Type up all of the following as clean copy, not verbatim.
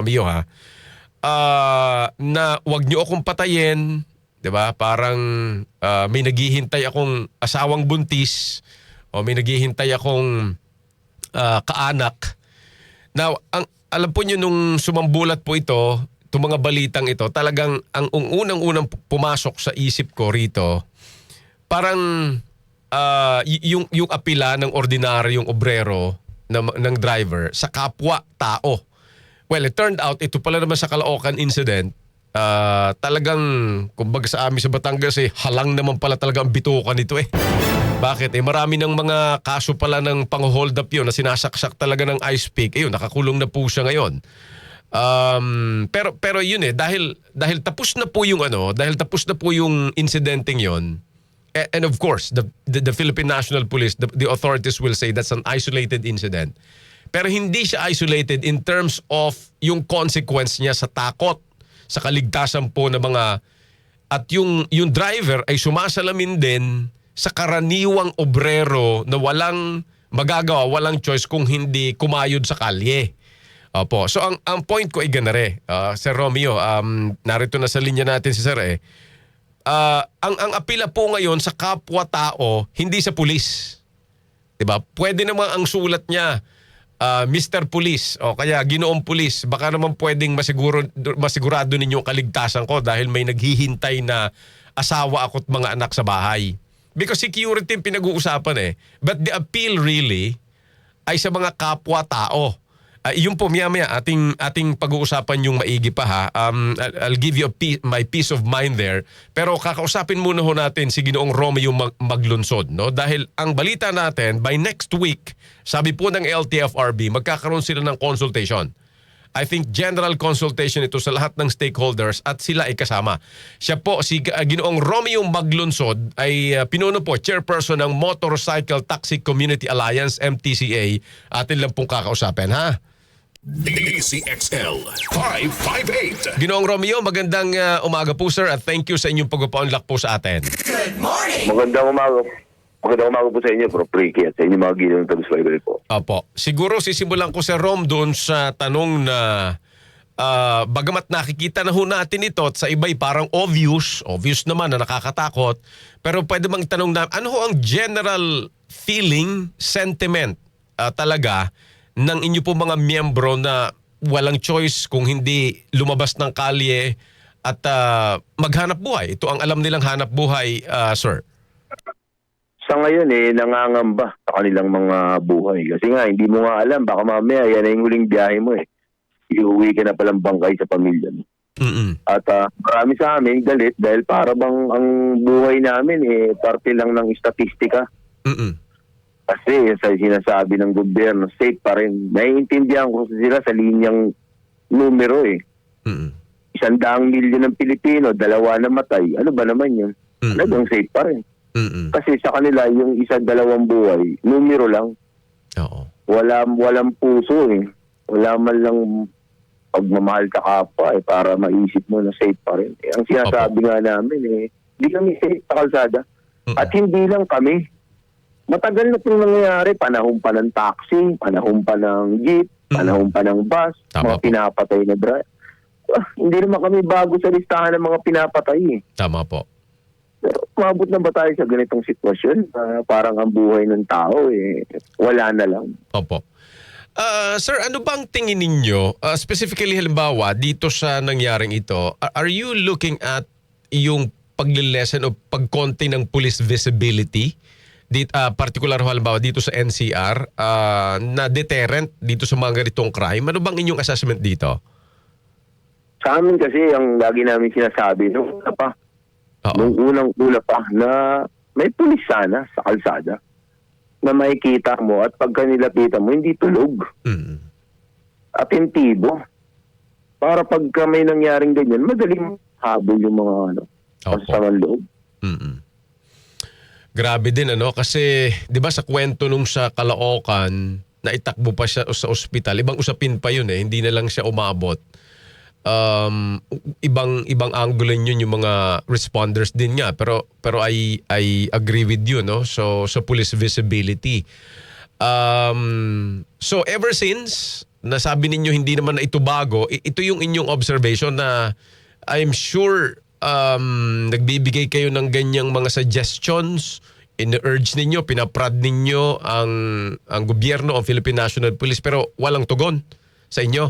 Amiyo ha, na wag niyo akong patayin, 'di ba? Parang may naghihintay akong asawang buntis o may naghihintay akong kaanak. Now, alam po niyo nung sumambulat po ito, itong mga balitang ito, talagang ang unang-unang pumasok sa isip ko rito, parang yung apila ng ordinaryong obrero ng driver sa kapwa-tao. Well, it turned out, ito pala naman sa Caloocan incident, talagang, kumbaga sa amin sa Batangas, halang naman pala talaga ang bitukan nito eh. Bakit? Marami ng mga kaso pala ng pang-hold up yun na sinasaksak talaga ng ice pick. Ayun, nakakulong na po siya ngayon. Pero yun dahil tapos na po yung dahil tapos na po yung incidenting yun. And of course, the Philippine National Police, the authorities will say that's an isolated incident. Pero hindi siya isolated in terms of yung consequence niya sa takot, sa kaligtasan po ng mga, at yung driver ay sumasalamin din sa karaniwang obrero na walang magagawa, walang choice kung hindi kumayod sa kalye. Opo. So ang point ko ay ganare, Sir Romeo, narito na sa linya natin si Sir ang apila po ngayon sa kapwa-tao, hindi sa pulis. 'Di ba? Pwede naman ang sulat niya, Mr. Police o kaya Ginoong Police, baka naman pwedeng masigurado ninyong kaligtasan ko dahil may naghihintay na asawa ako't mga anak sa bahay. Because security yung pinag-uusapan But the appeal really ay sa mga kapwa-tao. Yung po maya ating pag-uusapan yung maigi pa ha. I'll give you my peace of mind there. Pero kakausapin muna ho natin si Ginoong Romeo Maglunsod, no? Dahil ang balita natin, by next week, sabi po ng LTFRB, magkakaroon sila ng consultation. I think general consultation ito sa lahat ng stakeholders at sila ay kasama. Siya po, si Ginoong Romeo Maglunsod ay pinuno po, chairperson ng Motorcycle Taxi Community Alliance, MTCA. Atin lang pong kakausapin, ha? DCXL 558. Ginoong Romeo, magandang umaga po sir at thank you sa inyong pagpapaunlak po sa atin. Good morning! Magandang umaga. Magandang umaga po sa inyo, Bro Ricky, at sa inyo mga ginong tagus-fiber po. Opo. Siguro sisimulan ko Sir Rom doon sa tanong na bagamat nakikita na ho natin ito at sa iba'y parang obvious naman na nakakatakot, pero pwede bang tanong na ano ho ang general feeling, sentiment talaga ng inyo po mga miyembro na walang choice kung hindi lumabas ng kalye at maghanap buhay? Ito ang alam nilang hanap buhay, sir. Sa ngayon nangangamba sa kanilang mga buhay. Kasi nga, hindi mo nga alam, baka mamaya yan ay yung huling biyahe mo Iuwi ka na palang bangkay sa pamilya mo. At marami sa amin galit dahil para bang ang buhay namin parte lang ng statistika. Kasi sa sinasabi ng gobyerno, safe pa rin. Naiintindihan ko sila sa linyang numero 100 milyon ng Pilipino, 2 namatay. Ano ba naman yun? Talagang safe pa rin. Kasi sa kanila, yung 1-2 buhay, numero lang. Oo. Walang puso Wala man lang pagmamahal ka kapwa para maisip mo na safe pa rin. Ang sinasabi nga namin hindi kami safe sa kalsada. At hindi lang kami. Matagal na itong nangyayari. Panahon pa ng taxi, panahon pa ng jeep, panahon pa ng bus, Tama mga po. pinapatay na driver. Hindi naman kami bago sa listahan ng mga pinapatay Tama po. Pero umabot na ba tayo sa ganitong sitwasyon? Parang ang buhay ng tao, wala na lang. Opo. Sir, ano bang tingin ninyo, specifically halimbawa, dito sa nangyaring ito, are you looking at yung paglilesen o pagkonti ng police visibility, particular halimbawa dito sa NCR, na deterrent dito sa mga ganitong crime? Ano bang inyong assessment dito? Sa amin kasi, ang lagi namin sinasabi, nung unang-una pa, na may pulis sana sa kalsada na makikita mo at pagka nilapitan mo, hindi tulog. Atentibo. Para pagka may nangyaring ganyan, madaling habol yung mga kasasamang loob. Grabe din kasi 'di ba sa kwento nung sa Caloocan na itakbo pa siya sa ospital, ibang usapin pa yun hindi na lang siya umabot. Ibang angulo yun yung mga responders din nga, pero I agree with you so sa police visibility. So ever since nasabi ninyo hindi naman na ito bago, ito yung inyong observation na I'm sure nagbibigay kayo ng ganyang mga suggestions, in-urge ninyo, pinaprad ninyo ang gobyerno, ang Philippine National Police, pero walang tugon sa inyo.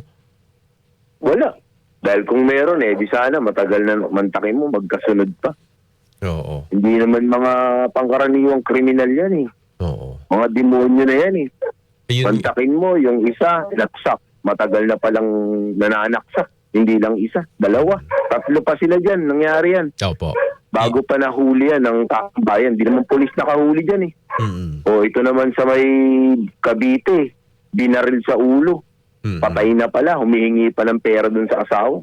Wala. Dahil kung meron di sana matagal na mantakin mo, magkasunod pa. Oo. Hindi naman mga pangkaraniwang kriminal yan Oo. Mga demonyo na yan Ayun, Mantakin mo yung isa, naksak. Matagal na palang nananaksak. Hindi lang isa, dalawa. Tatlo pa sila dyan, nangyari yan. opo. Bago pa nahuli yan ng bayan. Hindi naman pulis nakahuli dyan Mm-mm. O ito naman sa may Cavite, binaril sa ulo. Mm-mm. Patay na pala, humihingi pa ng pera dun sa asawa.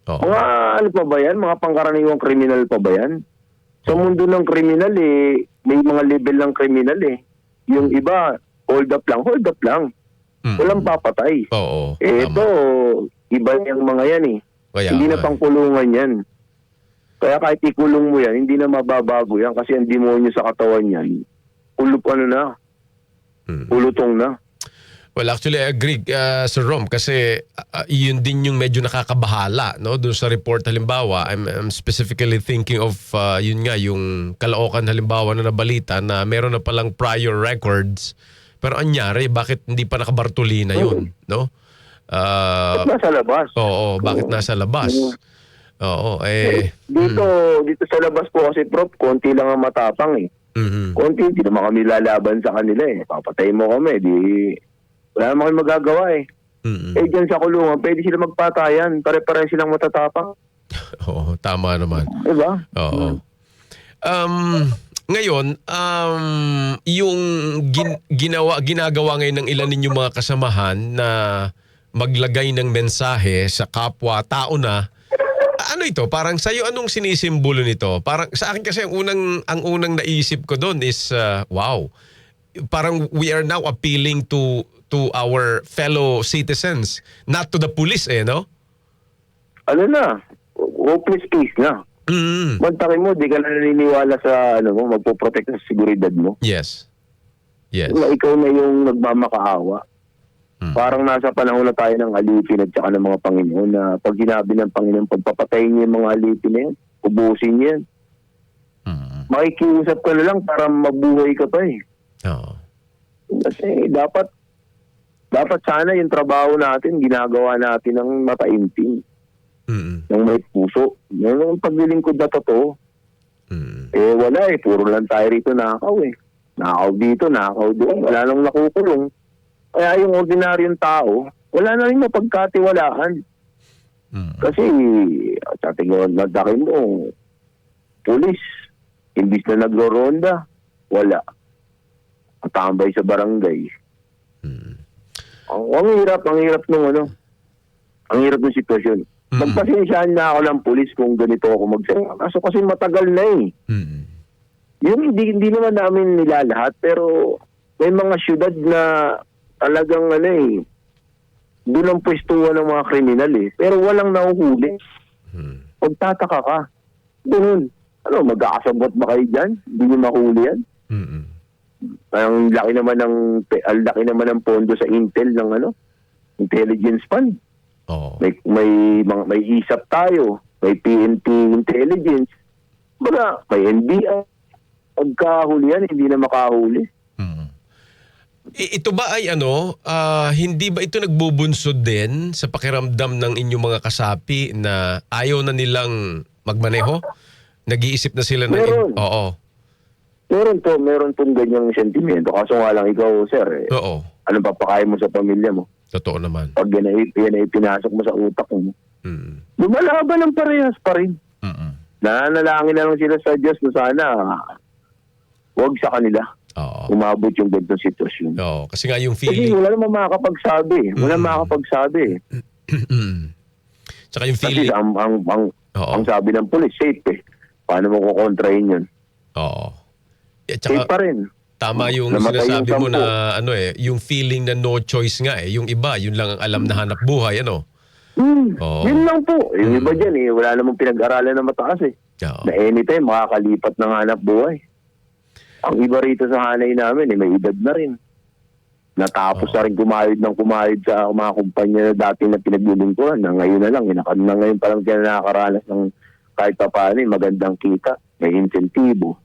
Oo. Mga ano pa ba yan? Mga pangkaraniwang kriminal pa ba yan? Sa mundo ng kriminal may mga level ng kriminal Yung iba, hold up lang. Mm-mm. Walang papatay. Oo. Ito, Tama. iba yung mga yan Kaya Hindi na nga. pangkulungan yan. Kaya kahit ikulong mo yan, hindi na mababago yan kasi ang demonyo sa katawan yan, ulutong na. Well, actually, I agree, Sir Rom, kasi yun din yung medyo nakakabahala, no? Doon sa report, halimbawa, I'm specifically thinking of, yun nga, yung Caloocan, halimbawa, na nabalita na meron na palang prior records, pero anyari, bakit hindi pa nakabartolina yun, no? At nasa labas. Oo, bakit nasa labas? Oo, Dito sa labas po kasi, Prof, konti lang ang matapang mhm. Konti, hindi naman kami lalaban sa kanila Papatay mo kami, wala naman kami magagawa Mhm. Dyan sa kulungan, pwede sila magpatayan. Pare-pare silang matatapang. Oo, tama naman. Diba? Oo. Ngayon, yung ginagawa ngayon ng ilan ninyong mga kasamahan na maglagay ng mensahe sa kapwa tao na, ano ito? Parang sa'yo, anong sinisimbolo nito? Parang sa akin kasi ang unang naisip ko doon is, wow, parang we are now appealing to our fellow citizens, not to the police, no? Ano na? Hopeless case na. Mm. Mantakin mo, di ka na naniniwala sa magpoprotect sa seguridad mo. Yes. Yes. Ikaw na yung nagmamakaawa. Parang nasa panahon na tayo ng alipin at saka ng mga Panginoon na pag hinabi ng Panginoon, pagpapatayin niya yung mga alipin na yan, ubusin niya yan. Makikiusap ka na lang para mabuhay ka pa Oo. Kasi dapat sana yung trabaho natin, ginagawa natin ng mataimtim, Mm. ng may puso. Yung paglilingkod na totoo, Mm. wala puro lang tayo rito nakaw Nakaw dito, nakaw doon, wala nang nakukulong. Kaya yung ordinaryong tao, wala na rin mapagkatiwalaan. Kasi, sa tingin mo, pulis, imbis na nagro-ronda, wala. Matambay sa barangay. Ang hirap nung ang hirap ng sitwasyon. Magpasensyahan na ako ng pulis kung ganito ako magsalita. Kaso kasi matagal na Yung hindi naman namin nilalahat, pero may mga syudad na talagang doon ang pwestuhan ng mga kriminal pero walang nahuhuli. Pagtataka ka, doon, mag-aasabot ba kayo dyan? Hindi nyo mahuli yan? Ang laki naman ng pondo sa Intel ng intelligence fund. Oo. May ISAP tayo, may PNP intelligence. Baga, may NBI. Pagkahuli yan, hindi na makahuli. Ito ba ay hindi ba ito nagbubunsod din sa pakiramdam ng inyong mga kasapi na ayaw na nilang magmaneho? Nag-iisip na sila na... Meron. Oo. Meron pong ganyang sentimento. Kaso nga lang ikaw, sir, Oo. anong papakain mo sa pamilya mo? Totoo naman. Pag yan ay pinasok mo sa utak mo, Mm. lumalaban ng parehas pa rin. Nananalangin na lang sila sa Diyos na sana huwag sa kanila Oo. umabot yung ganitong sitwasyon. Oo. Kasi nga yung Kasi feeling... wala naman makakapagsabi. Tsaka yung Kasi feeling... ang sabi ng pulis, safe Paano mo kukontrahin yun? Oo. Safe pa rin. Tama yung Namatay sinasabi yung mo na yung feeling na no choice nga Yung iba, yun lang ang alam na hanap buhay, Oo. Yun lang po. Yung iba dyan wala namang pinag-aralan na mataas Oo. Na anytime makakalipat ng hanap buhay. Ang iba rito sa hanay namin may edad na rin. Natapos na rin kumahid sa mga kumpanya na dati na pinaglilingkuran na ngayon na lang. Na ngayon pa lang sila nakakaranas ng kahit pa paano magandang kita. May insentibo.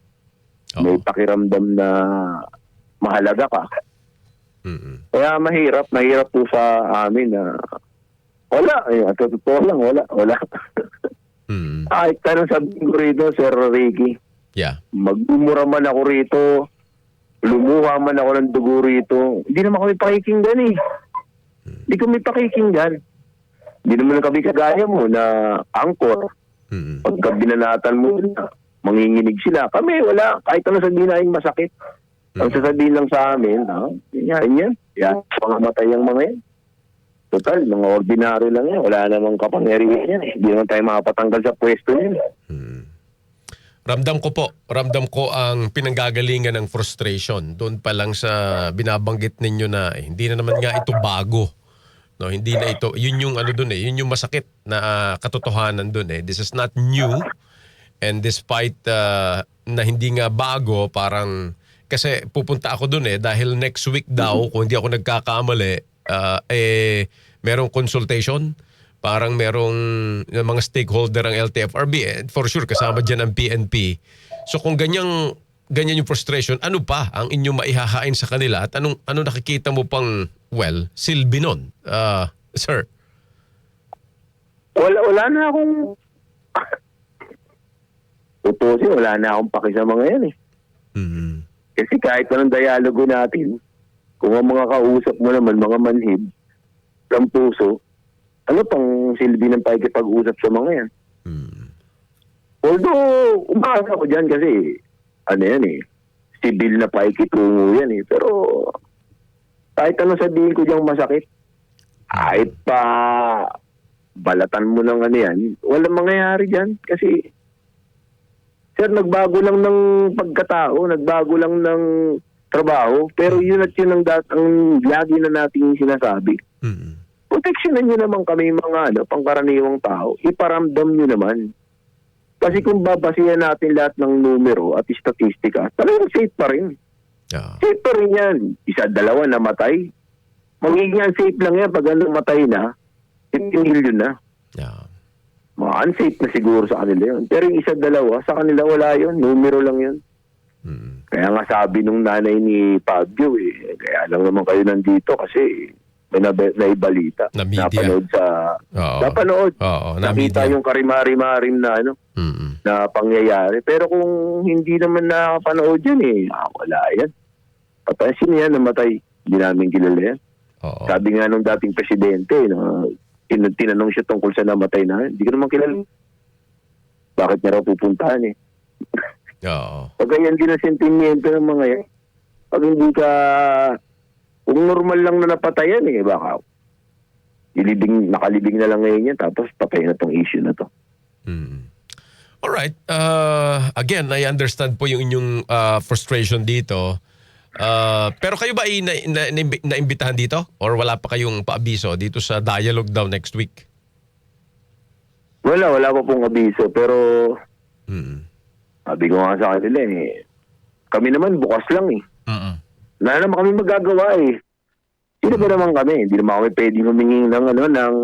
May pakiramdam na mahalaga ka. Kaya mahirap po sa amin na wala. Totoo lang, wala. Kahit tanong sabihin ko rito, Sir Ricky, magmumura man ako rito, lumuha man ako ng dugo rito, hindi naman kami pakikinggan eh. Hindi kami pakikinggan. Hindi naman kami kagaya mo na angkor. Pagka binanatan mo na, manginginig sila. Kami wala, kahit ano sabihin namin masakit. Ang sasabihin lang sa amin, yan. Pangamatay ang mga yan. Total, mga ordinary lang yan. Wala namang kapangyarihan yan eh. Hindi naman tayo makapatanggal sa pwesto yan. Ramdam ko ang pinanggagalingan ng frustration. Doon pa lang sa binabanggit ninyo na hindi na naman nga ito bago. No, hindi na ito. Yun yung doon yun yung masakit na katotohanan doon eh. This is not new. And despite na hindi nga bago, parang kasi pupunta ako doon dahil next week daw, kung hindi ako nagkakamali, merong consultation. Parang merong mga stakeholder ang LTFRB. For sure, kasama dyan ang PNP. So kung ganyan yung frustration, ano pa ang inyong maihahain sa kanila? At ano nakikita mo pang, silbi nun, sir? Wala na akong... Tutusin, wala na akong paki sa mga yan eh. Kasi kahit anong dialogo natin, kung ang mga kausap mo naman, mga manhid, ng puso, ano pang silbi ng pakikipag-usap sa mga yan? Although, umaasa ko dyan kasi, civil na pakikitungo yan eh. Pero, kahit ano sabihin ko dyan masakit, kahit pa balatan mo ng yan, walang mangyayari dyan. Kasi, sir, nagbago lang ng pagkatao, nagbago lang ng trabaho, pero yun at yun ang lagi na nating sinasabi. Proteksyonan nyo naman kami mga pangkaraniwang tao. Iparamdam nyo naman. Kasi kung babasihan natin lahat ng numero at statistika, talagang safe pa rin. Safe pa rin yan. Isa, dalawa namatay. Magiging safe lang yan pag namatay na, 15 million na. Mga unsafe na siguro sa kanila yun. Pero yung isa, dalawa, sa kanila wala yun. Numero lang yun. Kaya nga sabi nung nanay ni Fabio, kaya lang naman kayo nandito kasi may naibalita. Napanood sa... Napanood. Nakita yung karimari-marim na na pangyayari. Pero kung hindi naman nakapanood yan wala yan. Patay, sino yan namatay? Hindi namin kilala yan. Sabi nga nung dating presidente tinanong siya tungkol sa namatay na hindi ko naman kilala. Bakit niya raw pupuntahan Pag yan din ang sentimiento ng mga yan, pag hindi ka kung normal lang na napatayan baka nakalibing na lang ngayon yan tapos patay na tong issue na to. Alright. Again, I understand po yung inyong frustration dito. Pero kayo ba naimbitahan dito? Or wala pa kayong paabiso dito sa dialogue daw next week? Wala pa pong abiso. Pero sabi ko nga sa kanila kami naman bukas lang Wala naman kami magagawa Sino ba naman kami? Hindi naman kami pwedeng humingi ng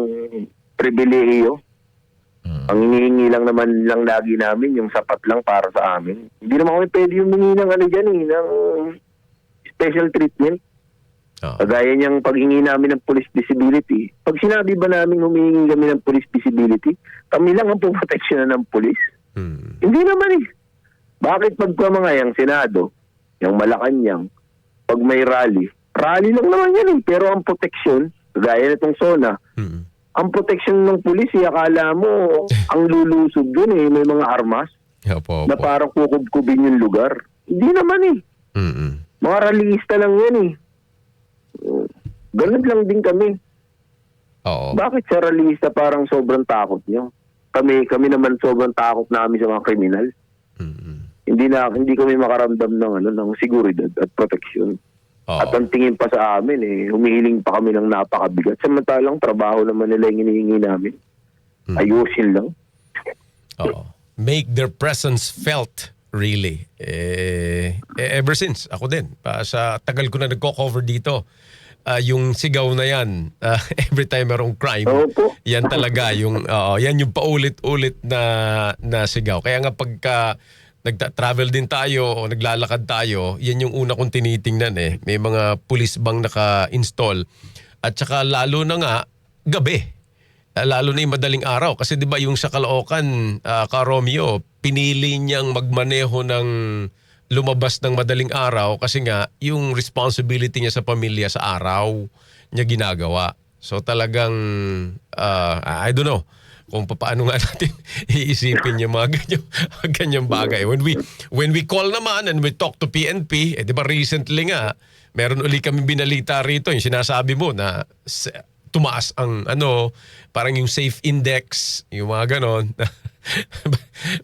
pribilehiyo. Ang hinihingi lang naman lagi namin yung sapat lang para sa amin. Hindi naman kami pwedeng humingi ng ng special treatment. Kagaya niyang paghingi namin ng police visibility. Pag sinabi ba namin humingi kami ng police visibility, kami lang ang puproteksyonan ng police? Hindi naman Bakit pagka mga yung Senado, yung Malacanang, pag may rally lang naman yan pero ang proteksyon, kagaya nitong SONA, ang proteksyon ng pulis, akala mo, ang lulusog dun may mga armas na parang kukubkubin yung lugar. Hindi naman Mga rallyista lang yan Ganun lang din kami. Bakit sa rallyista parang sobrang takot nyo? Kami naman sobrang takot namin sa mga kriminal. Hindi kami makaramdam ng seguridad at proteksyon. At ang tingin pa sa amin humihiling pa kami ng napakabigat. Samantalang trabaho naman nila yung hinihingi namin. Ayusin lang. Make their presence felt Really. Ever since, ako din. Sa tagal ko na nagko-cover dito, yung sigaw na yan, every time merong crime, Opo. yan talaga, yan yung paulit-ulit na sigaw. Kaya nga pagka nagta-travel din tayo o naglalakad tayo, yan yung una kong tinitingnan eh. May mga police bang naka-install. At saka lalo na nga, gabi. Lalo na yung madaling araw. Kasi di ba yung sa Caloocan, ka Romeo, pinili niyang magmaneho ng lumabas ng madaling araw kasi nga yung responsibility niya sa pamilya sa araw niya ginagawa. So talagang, I don't know kung paano nga natin iisipin yung mga ganyang bagay. When we call naman and we talk to PNP, di ba recently nga, meron uli kami binalita rito, yung sinasabi mo na tumaas ang parang yung safe index, yung mga ganon.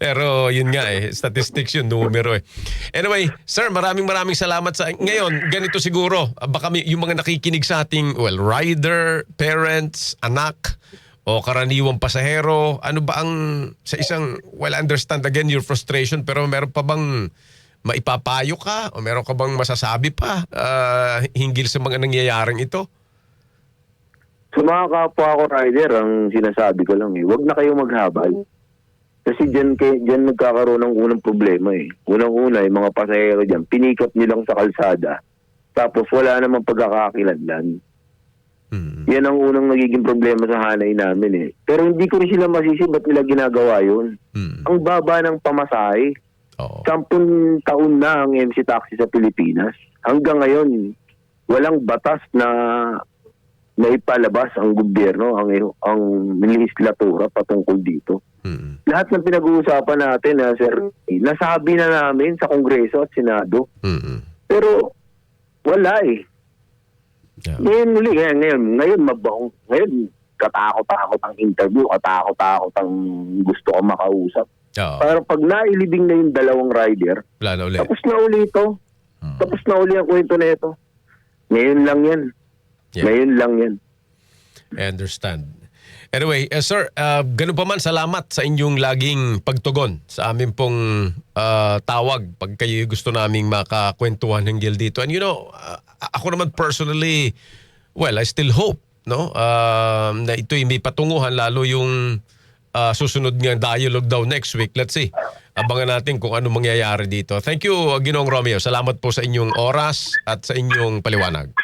Pero yun nga statistics yun, numero eh. Anyway, sir, maraming salamat sa ngayon. Ganito siguro, baka yung mga nakikinig sa ating, rider, parents, anak, o karaniwang pasahero, ano ba ang sa isang, understand again your frustration, pero meron pa bang maipapayo ka o meron ka bang masasabi pa hinggil sa mga nangyayaring ito? Sa mga kapwa ko rider, ang sinasabi ko lang huwag na kayong maghabal. Kasi dyan nagkakaroon ng unang problema Unang-una, yung mga pasahero dyan, pinikap nilang sa kalsada. Tapos wala namang pagkakakilanlan. Yan ang unang nagiging problema sa hanay namin Pero hindi ko rin sila masisi ba't nila ginagawa yun. Ang baba ng pamasahe. 10 taon na ang MC Taxi sa Pilipinas. Hanggang ngayon, walang batas na ipalabas ang gobyerno, ang legislatura patungkol dito. Lahat ng pinag-uusapan natin, sir, nasabi na namin sa Kongreso at Senado. Pero wala Yeah. Ngayon mabaong. Ngayon, katakot-takot ang interview, katakot-takot ang gusto ko makausap. Pero pag nailibing na yung dalawang rider, wala na ulit. Tapos na uli ito. Tapos na uli ang kwento na ito. Ngayon lang yan. Yeah. Ngayon lang yan. I understand. Anyway, sir, ganun pa man, salamat sa inyong laging pagtugon sa amin pong tawag pag kayo gusto naming makakwentuhan hinggil dito. And ako naman personally, I still hope na ito'y may patunguhan, lalo yung susunod nga dialogue daw next week. Let's see. Abangan natin kung ano mangyayari dito. Thank you, Ginoong Romeo. Salamat po sa inyong oras at sa inyong paliwanag.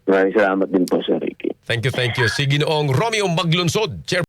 Maraming salamat din po, Sir Ricky. Thank you. Si Ginoong Romeo Maglunsod, Chair